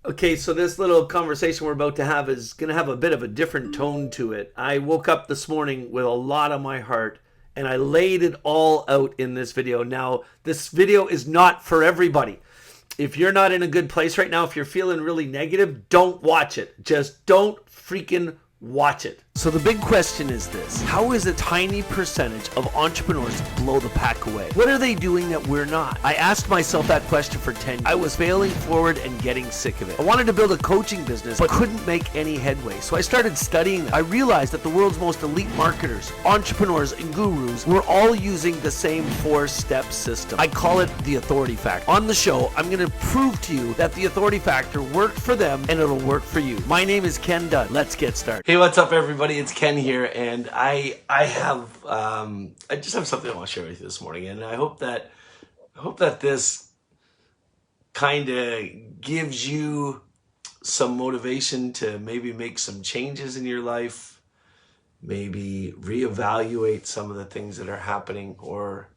Okay, so this little conversation we're about to have is going to have a bit of a different tone to it. I woke up this morning with a lot on my heart and I laid it all out in this video. Now, this video is not for everybody. If you're not in a good place right now, if you're feeling really negative, don't watch it. Just don't freaking watch it. So the big question is this: how is a tiny percentage of entrepreneurs blow the pack away? What are they doing that we're not? I asked myself that question for 10 years. I was failing forward and getting sick of it. I wanted to build a coaching business, but couldn't make any headway. So I started studying them. I realized that the world's most elite marketers, entrepreneurs, and gurus were all using the same 4-step system. I call it the authority factor. On the show, I'm going to prove to you that the authority factor worked for them and it'll work for you. My name is Ken Dunn. Let's get started. Hey, what's up, everybody? It's Ken here, and I just have something I want to share with you this morning, and I hope that this kind of gives you some motivation to maybe make some changes in your life, maybe reevaluate some of the things that are happening or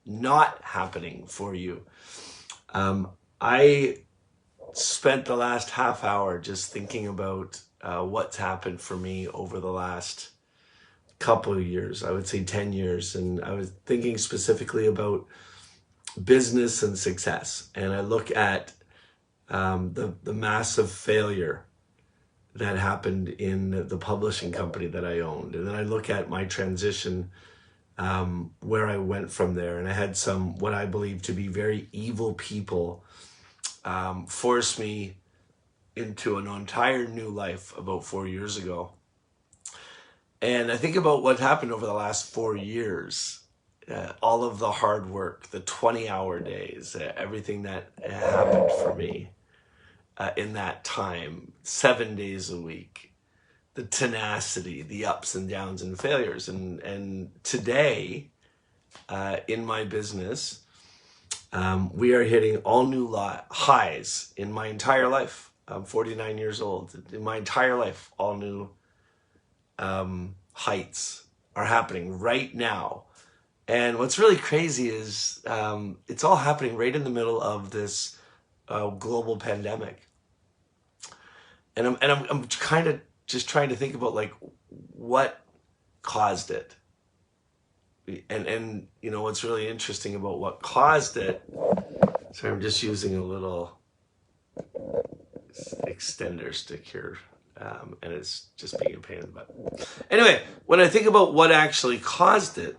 not happening for you. I spent the last half hour just thinking about what's happened for me over the last couple of years, I would say 10 years. And I was thinking specifically about business and success. And I look at the massive failure that happened in the publishing company that I owned. And then I look at my transition, where I went from there. And I had some, what I believe to be very evil people, force me into an entire new life about 4 years ago. And I think about what happened over the last 4 years, all of the hard work, the 20-hour days, everything that happened for me in that time, 7 days a week, the tenacity, the ups and downs and failures. And today, in my business, we are hitting all new highs in my entire life. I'm 49 years old. In my entire life, all new heights are happening right now. And what's really crazy is it's all happening right in the middle of this global pandemic. And I'm kind of just trying to think about like what caused it. And you know what's really interesting about what caused it. So I'm just using a little extender stick here, and it's just being a pain in the butt. Anyway, when I think about what actually caused it,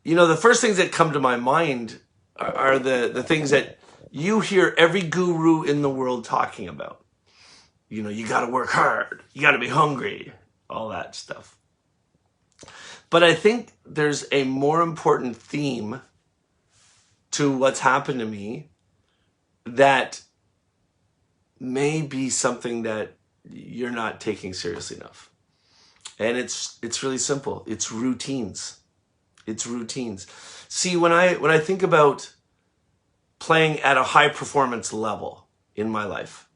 you know, the first things that come to my mind are the things that you hear every guru in the world talking about. You know, you got to work hard, you got to be hungry, all that stuff. But I think there's a more important theme to what's happened to me that may be something that you're not taking seriously enough. And it's really simple. It's routines. It's routines. See, when I think about playing at a high performance level in my life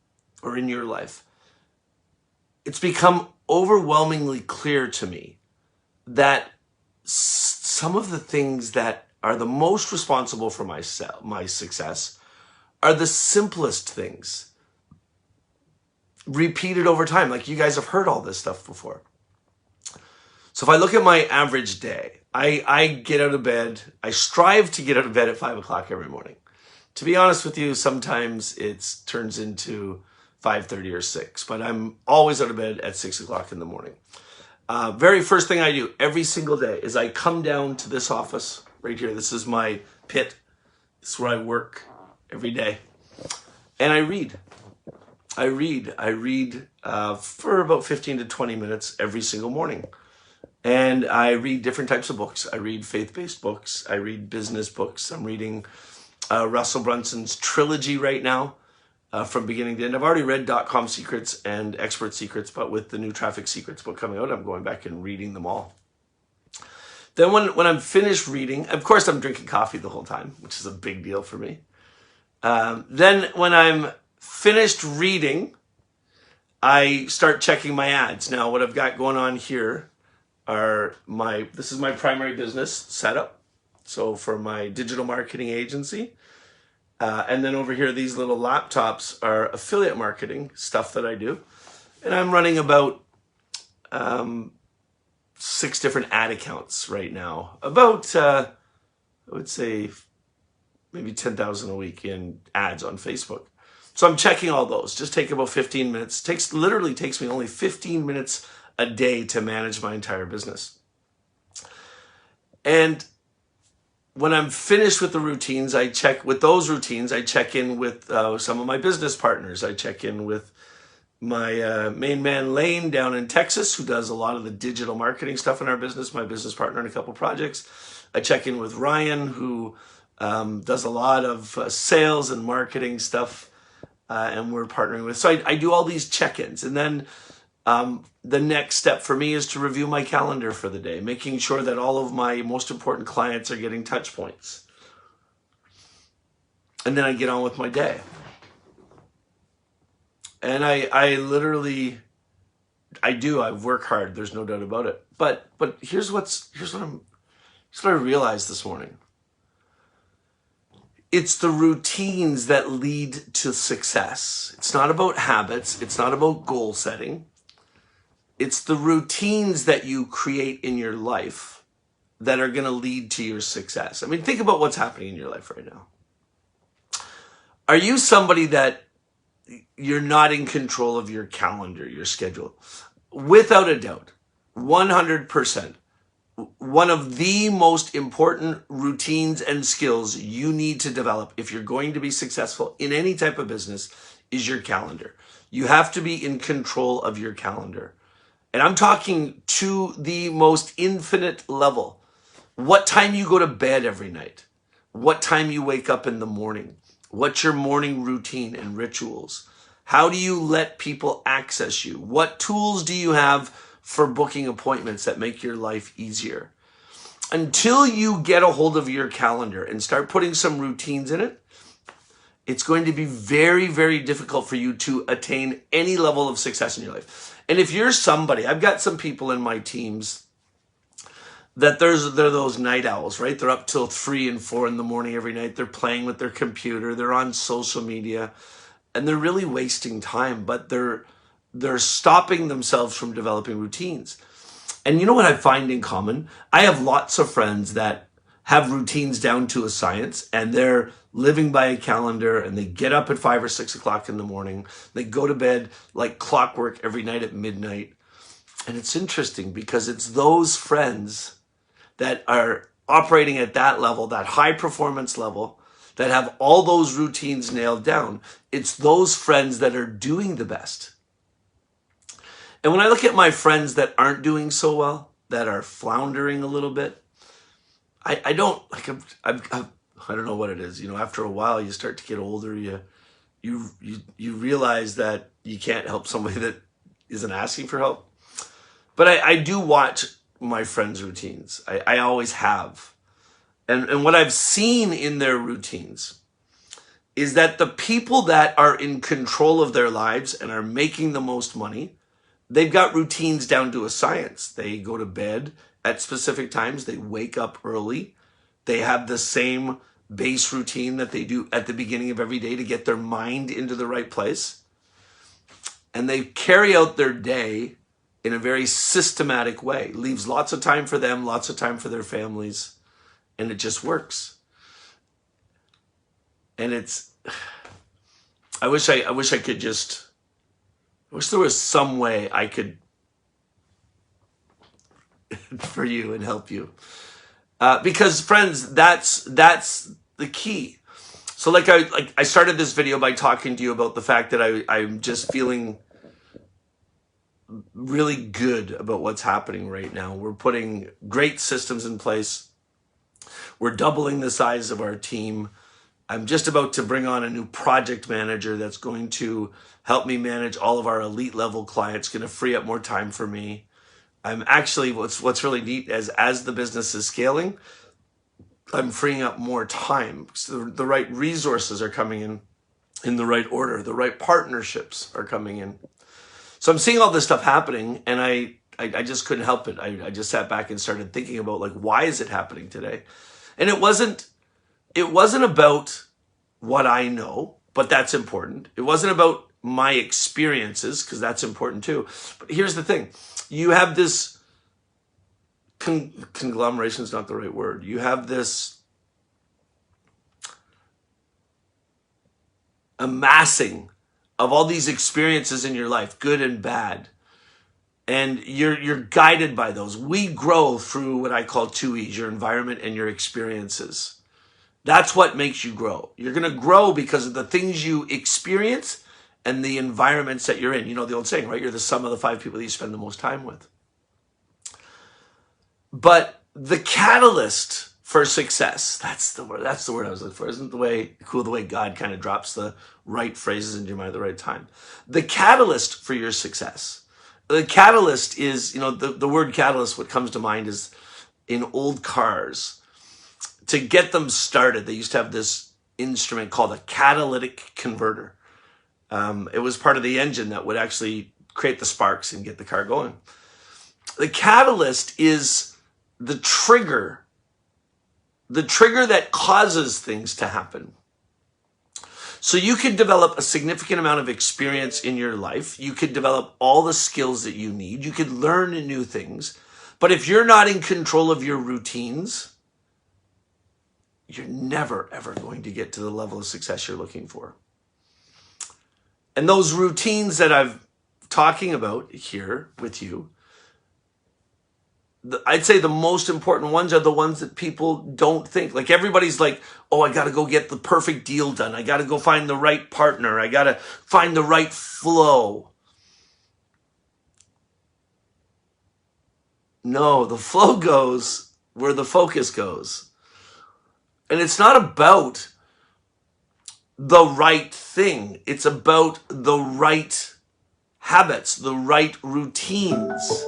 or in your life, it's become overwhelmingly clear to me that some of the things that are the most responsible for my success are the simplest things repeated over time. Like, you guys have heard all this stuff before. So if I look at my average day, I get out of bed, I strive to get out of bed at 5 o'clock every morning. To be honest with you, sometimes it turns into 5:30 or 6, but I'm always out of bed at 6 o'clock in the morning. Very first thing I do every single day is I come down to this office right here. This is my pit. This is where I work every day. And I read. I read for about 15 to 20 minutes every single morning. And I read different types of books. I read faith-based books. I read business books. I'm reading Russell Brunson's trilogy right now, from beginning to end. I've already read .com Secrets and Expert Secrets, but with the new Traffic Secrets book coming out, I'm going back and reading them all. Then when I'm finished reading, of course I'm drinking coffee the whole time, which is a big deal for me. Then when I'm finished reading, I start checking my ads. Now, what I've got going on here are this is my primary business setup. So for my digital marketing agency, And then over here, these little laptops are affiliate marketing stuff that I do. And I'm running about 6 different ad accounts right now. About, I would say, maybe 10,000 a week in ads on Facebook. So I'm checking all those. Just take about 15 minutes. Literally takes me only 15 minutes a day to manage my entire business. And when I'm finished with the routines, I check with those routines. I check in with some of my business partners. I check in with my main man Lane down in Texas, who does a lot of the digital marketing stuff in our business, my business partner in a couple projects. I check in with Ryan, who does a lot of sales and marketing stuff, and we're partnering with. So I do all these check-ins, and then the next step for me is to review my calendar for the day, making sure that all of my most important clients are getting touch points. And then I get on with my day. And I literally, I work hard. There's no doubt about it. But here's what I realized this morning. It's the routines that lead to success. It's not about habits. It's not about goal setting. It's the routines that you create in your life that are going to lead to your success. I mean, think about what's happening in your life right now. Are you somebody that you're not in control of your calendar, your schedule? Without a doubt, 100%. One of the most important routines and skills you need to develop if you're going to be successful in any type of business is your calendar. You have to be in control of your calendar. And I'm talking to the most infinite level. What time you go to bed every night? What time you wake up in the morning? What's your morning routine and rituals? How do you let people access you? What tools do you have for booking appointments that make your life easier? Until you get a hold of your calendar and start putting some routines in it, it's going to be very, very difficult for you to attain any level of success in your life. And if you're somebody, I've got some people in my teams that they're those night owls, right? They're up till 3 and 4 in the morning every night. They're playing with their computer. They're on social media, and they're really wasting time, but they're stopping themselves from developing routines. And you know what I find in common? I have lots of friends that have routines down to a science, and they're living by a calendar, and they get up at 5 or 6 o'clock in the morning. They go to bed like clockwork every night at midnight. And it's interesting because it's those friends that are operating at that level, that high performance level, that have all those routines nailed down. It's those friends that are doing the best. And when I look at my friends that aren't doing so well, that are floundering a little bit, I don't know what it is. You know, after a while, you start to get older. You realize that you can't help somebody that isn't asking for help. But I do watch my friends' routines. I always have. And what I've seen in their routines is that the people that are in control of their lives and are making the most money, they've got routines down to a science. They go to bed at specific times. They wake up early. They have the same base routine that they do at the beginning of every day to get their mind into the right place. And they carry out their day in a very systematic way. Leaves lots of time for them, lots of time for their families, and it just works. And I wish there was some way I could for you and help you. Because friends, that's the key. So like I started this video by talking to you about the fact that I'm just feeling really good about what's happening right now. We're putting great systems in place. We're doubling the size of our team. I'm just about to bring on a new project manager that's going to help me manage all of our elite level clients, going to free up more time for me. I'm actually, what's really neat is as the business is scaling, I'm freeing up more time. So the right resources are coming in the right order. The right partnerships are coming in. So I'm seeing all this stuff happening, and I just couldn't help it. I just sat back and started thinking about, like, why is it happening today? And it wasn't about what I know, but that's important. It wasn't about my experiences, because that's important too. But here's the thing. You have this conglomeration is not the right word. You have this amassing of all these experiences in your life, good and bad. And you're guided by those. We grow through what I call 2 E's, your environment and your experiences. That's what makes you grow. You're going to grow because of the things you experience and the environments that you're in. You know the old saying, right? You're the sum of the 5 people that you spend the most time with. But the catalyst for success, that's the word I was looking for. Isn't the way cool the way God kind of drops the right phrases into your mind at the right time? The catalyst for your success. The catalyst is, the word catalyst, what comes to mind is in old cars. To get them started, they used to have this instrument called a catalytic converter. It was part of the engine that would actually create the sparks and get the car going. The catalyst is the trigger that causes things to happen. So you could develop a significant amount of experience in your life. You could develop all the skills that you need. You could learn new things. But if you're not in control of your routines, you're never, ever going to get to the level of success you're looking for. And those routines that I'm talking about here with you, I'd say the most important ones are the ones that people don't think. Like everybody's like, oh, I got to go get the perfect deal done. I got to go find the right partner. I got to find the right flow. No, the flow goes where the focus goes. And it's not about the right thing. It's about the right habits, the right routines.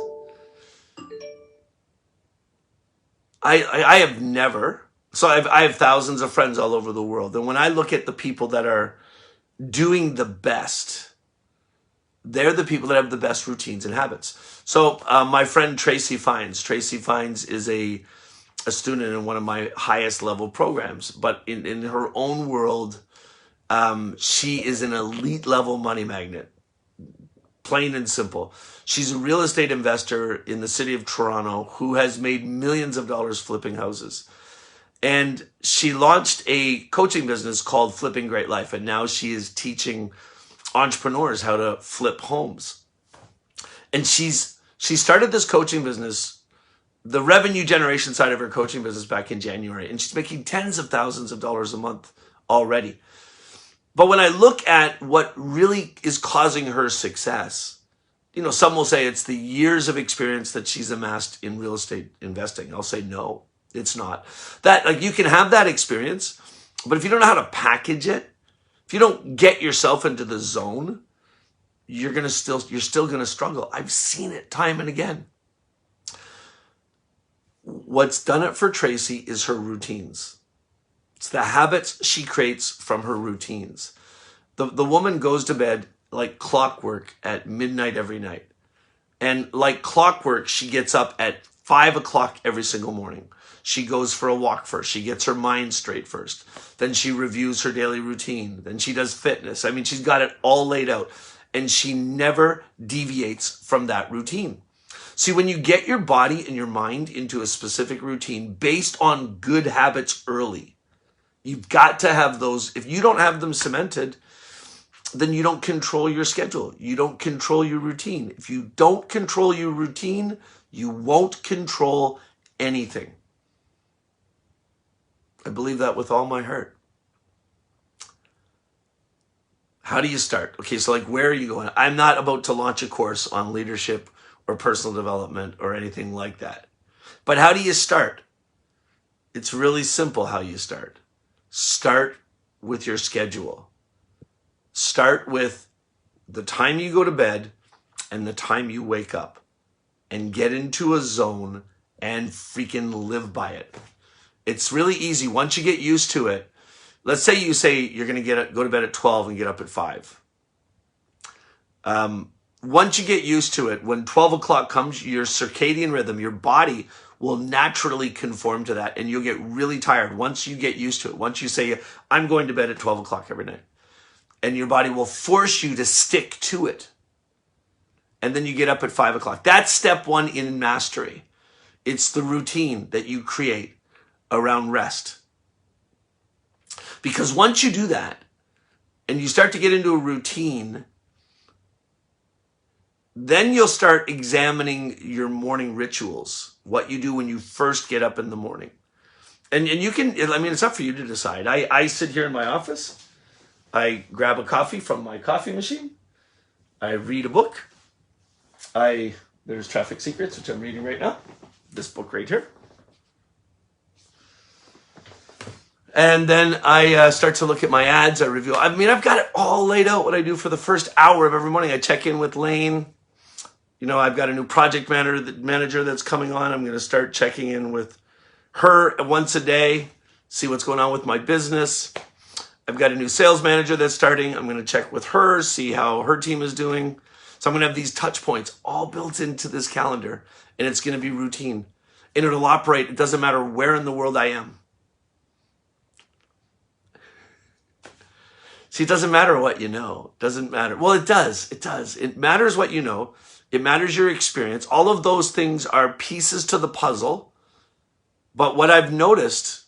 I have never, so I have thousands of friends all over the world. And when I look at the people that are doing the best, they're the people that have the best routines and habits. So my friend Tracy Fines is a student in one of my highest level programs, but in her own world, she is an elite level money magnet. Plain and simple. She's a real estate investor in the city of Toronto who has made millions of dollars flipping houses. And she launched a coaching business called Flipping Great Life. And now she is teaching entrepreneurs how to flip homes. And she started this coaching business, the revenue generation side of her coaching business, back in January. And she's making tens of thousands of dollars a month already. But when I look at what really is causing her success, some will say it's the years of experience that she's amassed in real estate investing. I'll say no, it's not. That you can have that experience, but if you don't know how to package it, if you don't get yourself into the zone, you're still gonna struggle. I've seen it time and again. What's done it for Tracy is her routines. It's the habits she creates from her routines. The woman goes to bed like clockwork at midnight every night. And like clockwork, she gets up at 5 o'clock every single morning. She goes for a walk first. She gets her mind straight first. Then she reviews her daily routine. Then she does fitness. I mean, she's got it all laid out. And she never deviates from that routine. See, when you get your body and your mind into a specific routine based on good habits early, you've got to have those. If you don't have them cemented, then you don't control your schedule. You don't control your routine. If you don't control your routine, you won't control anything. I believe that with all my heart. How do you start? Okay, so where are you going? I'm not about to launch a course on leadership or personal development or anything like that. But how do you start? It's really simple how you start. Start with your schedule. Start with the time you go to bed and the time you wake up, and get into a zone and freaking live by it. It's really easy. Once you get used to it, let's say you're going to go to bed at 12 and get up at 5. Once you get used to it, when 12 o'clock comes, your circadian rhythm, your body will naturally conform to that, and you'll get really tired once you get used to it. Once you say, I'm going to bed at 12 o'clock every night, and your body will force you to stick to it. And then you get up at 5 o'clock. That's step one in mastery. It's the routine that you create around rest. Because once you do that, and you start to get into a routine, then you'll start examining your morning rituals, what you do when you first get up in the morning. And you can, I mean, it's up for you to decide. I sit here in my office. I grab a coffee from my coffee machine. I read a book. There's Traffic Secrets, which I'm reading right now. This book right here. And then I start to look at my ads. I review. I mean, I've got it all laid out, what I do for the first hour of every morning. I check in with Lane. You know, I've got a new project manager that's coming on. I'm going to start checking in with her once a day, see what's going on with my business. I've got a new sales manager that's starting. I'm going to check with her, see how her team is doing. So I'm going to have these touch points all built into this calendar, and it's going to be routine. And it'll operate. It doesn't matter where in the world I am. See, it doesn't matter what you know. It doesn't matter. Well, it does. It does. It matters what you know. It matters your experience. All of those things are pieces to the puzzle. But what I've noticed,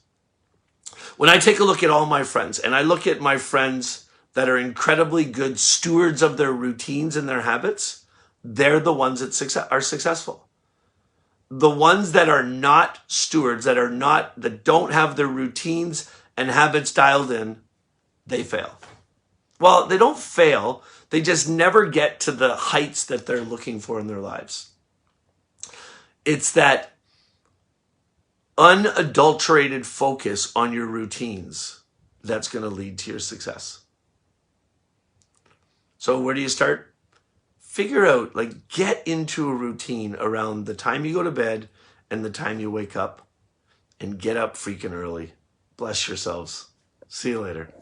when I take a look at all my friends, and I look at my friends that are incredibly good stewards of their routines and their habits, they're the ones that are successful. The ones that are not stewards, that don't have their routines and habits dialed in, they fail. Well, they don't fail. They just never get to the heights that they're looking for in their lives. It's that unadulterated focus on your routines that's going to lead to your success. So where do you start? Figure out, get into a routine around the time you go to bed and the time you wake up, and get up freaking early. Bless yourselves. See you later.